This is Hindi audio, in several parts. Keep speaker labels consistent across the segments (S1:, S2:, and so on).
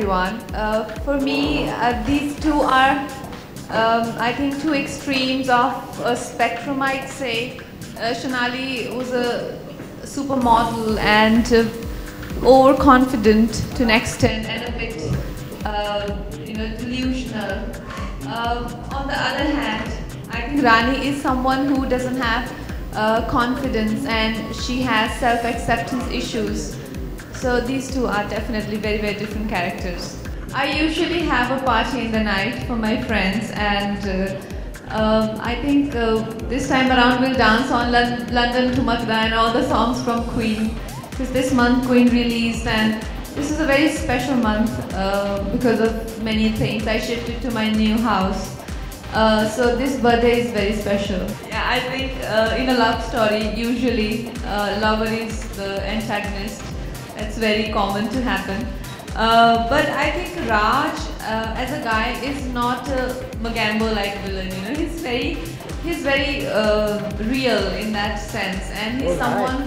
S1: everyone. For me, these two are, I think, two extremes of a spectrum, I'd say. Shonali was a supermodel and overconfident to an extent and a bit, delusional. On the other hand, I think Rani is someone who doesn't have confidence and she has self-acceptance issues. So these two are definitely very, very different characters. I usually have a party in the night for my friends, and I think this time around we'll dance on London Thumakda and all the songs from Queen, because this month Queen released, and this is a very special month because of many things. I shifted to my new house. So this birthday is very special. Yeah, I think in a love story, usually lover is the antagonist. It's very common to happen. But I think Raj, as a guy, is not a Magambo-like villain. You know, he's very real in that sense, and he's someone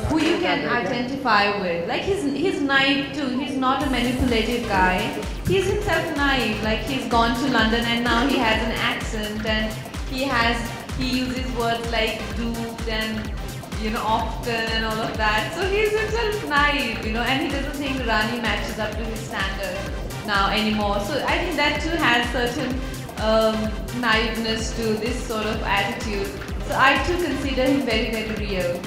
S1: who you can identify with. Like he's naive too. He's not a manipulative guy. He's himself naive. Like he's gone to London and now he has an accent, and he uses words like duped and often and all of that. So he's himself naive, and he doesn't think Rani matches up to his standard now anymore. So I think that too has certain naiveness to this sort of attitude. So I too consider him very, very real.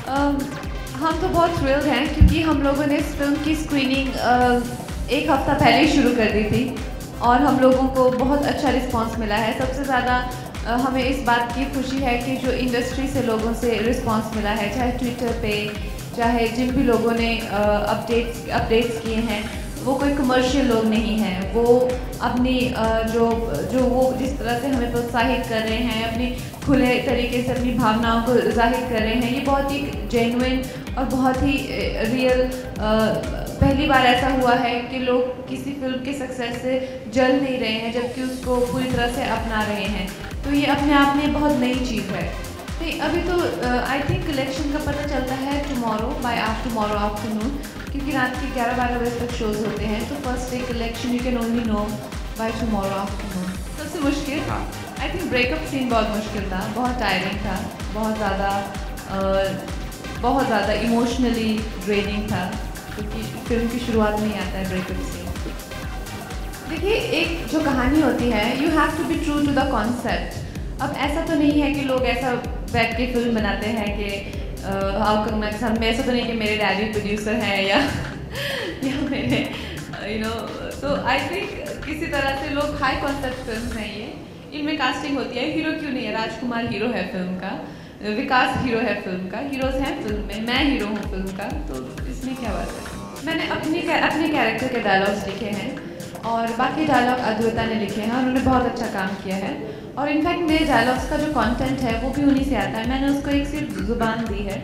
S1: हम तो बहुत thrilled हैं क्योंकि हम लोगों ने इस फिल्म की स्क्रीनिंग एक हफ्ता पहले ही शुरू कर दी थी और हम लोगों को बहुत अच्छा रिस्पांस मिला है. सबसे ज़्यादा हमें इस बात की खुशी है कि जो इंडस्ट्री से लोगों से रिस्पांस मिला है, चाहे ट्विटर पे, चाहे जिन भी लोगों ने अपडेट्स किए हैं, वो कोई कमर्शियल लोग नहीं हैं. वो अपनी जो वो जिस तरह से हमें प्रोत्साहित कर रहे हैं, अपनी खुले तरीके से अपनी भावनाओं को जाहिर कर रहे हैं, ये बहुत ही जेन्युइन और बहुत ही रियल. पहली बार ऐसा हुआ है कि लोग किसी फिल्म के सक्सेस से जल नहीं रहे हैं जबकि उसको पूरी तरह से अपना रहे हैं. तो ये अपने आप में बहुत नई चीज़ है. नहीं, अभी तो आई थिंक कलेक्शन का पता चलता है टुमारो बाय टुमारो आफ्टरनून, क्योंकि रात के 11-12 बजे तक शोज़ होते हैं. तो first day collection you can only know by tomorrow afternoon. सबसे मुश्किल आई थिंक ब्रेकअप सीन बहुत मुश्किल था, बहुत टायरिंग था, बहुत ज़्यादा इमोशनली ड्रेनिंग था, क्योंकि फिल्म की शुरुआत में ही आता है ब्रेकअप सीन. देखिए, एक जो कहानी होती है, you have to be true to the concept. अब ऐसा तो नहीं है कि लोग ऐसा बैठ के फिल्म बनाते हैं कि हाउ कंगना के साथ में, ऐसा तो नहीं कि मेरे डैडी प्रोड्यूसर हैं या मेरे तो आई थिंक किसी तरह से लोग हाई कॉन्सेप्ट फिल्म हैं ये. इनमें कास्टिंग होती है. हीरो क्यों नहीं है? राजकुमार हीरो है फिल्म का, विकास हीरो है फिल्म का, हीरोज़ हैं फिल्म में, मैं हीरो हूँ फिल्म का. तो इसमें क्या बात है? मैंने अपने कैरेक्टर के डायलॉग्स लिखे हैं और बाकी डायलॉग अद्वैता ने लिखे हैं. उन्होंने बहुत अच्छा काम किया है और इनफैक्ट मेरे डायलॉग्स का जो कंटेंट है वो भी उन्हीं से आता है. मैंने उसको एक सिर्फ ज़ुबान दी है.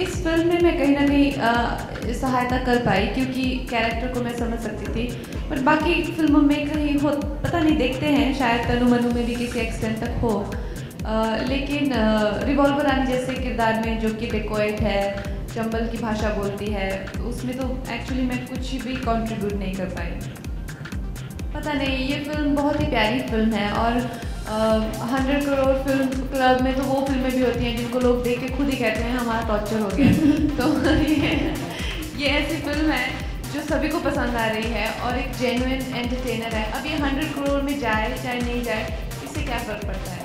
S1: इस फिल्म में मैं कहीं ना कहीं सहायता कर पाई क्योंकि कैरेक्टर को मैं समझ सकती थी, बट बाकी फिल्मों में कहीं हो पता नहीं, देखते हैं शायद तनु मनु में भी किसी एक्सटेंट तक हो. लेकिन रिवॉल्वर रानी जैसे किरदार में जो कि डेकोएट है, चंबल की भाषा बोलती है, उसमें तो एक्चुअली मैं कुछ भी कंट्रीब्यूट नहीं कर पाई. पता नहीं, ये फिल्म बहुत ही प्यारी फिल्म है और 100 करोड़ फिल्म क्लब में तो वो फिल्में भी होती हैं जिनको लोग देख के खुद ही कहते हैं हमारा टॉर्चर हो गया. तो ये ऐसी फिल्म है जो सभी को पसंद आ रही है और एक जेन्युइन एंटरटेनर है. अब ये 100 करोड़ में जाए चाहे नहीं जाए, इससे क्या फ़र्क पड़ता है.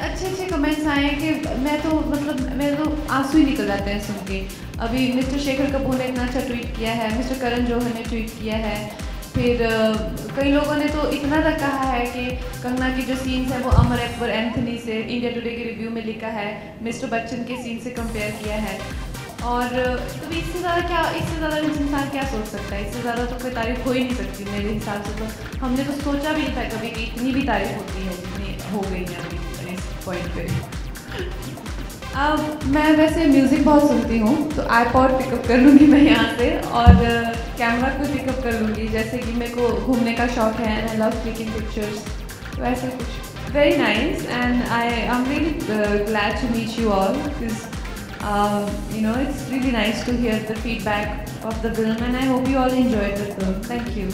S1: अच्छे कमेंट्स आए हैं कि मेरे तो आंसू ही निकल जाते हैं सुन के. अभी मिस्टर शेखर कपूर ने इतना अच्छा ट्वीट किया है, मिस्टर करण जौहर ने ट्वीट किया है, फिर कई लोगों ने तो इतना तक कहा है कि कंगना की जो सीन्स हैं वो अमर अकबर एंथनी से इंडिया टुडे के रिव्यू में लिखा है, मिस्टर बच्चन के सीन से कंपेयर किया है. और तो इससे ज़्यादा इंसान क्या सोच सकता है? इससे ज़्यादा तो कोई तारीफ हो ही नहीं सकती मेरे हिसाब से. तो हमने तो सोचा भी नहीं था कभी कि इतनी भी तारीफ होती है जितनी हो गई है अभी इस पॉइंट पे. अब मैं वैसे म्यूज़िक बहुत सुनती हूँ, तो आईपॉड पिकअप कर लूँगी मैं यहाँ से और कैमरा को पिकअप कर लूँगी. जैसे कि मेरे को घूमने का शौक है and I love clicking pictures, तो ऐसा कुछ. Very nice and I am really glad to meet you all, because It's really nice to hear the feedback of the film, and I hope you all enjoyed the film. Thank you.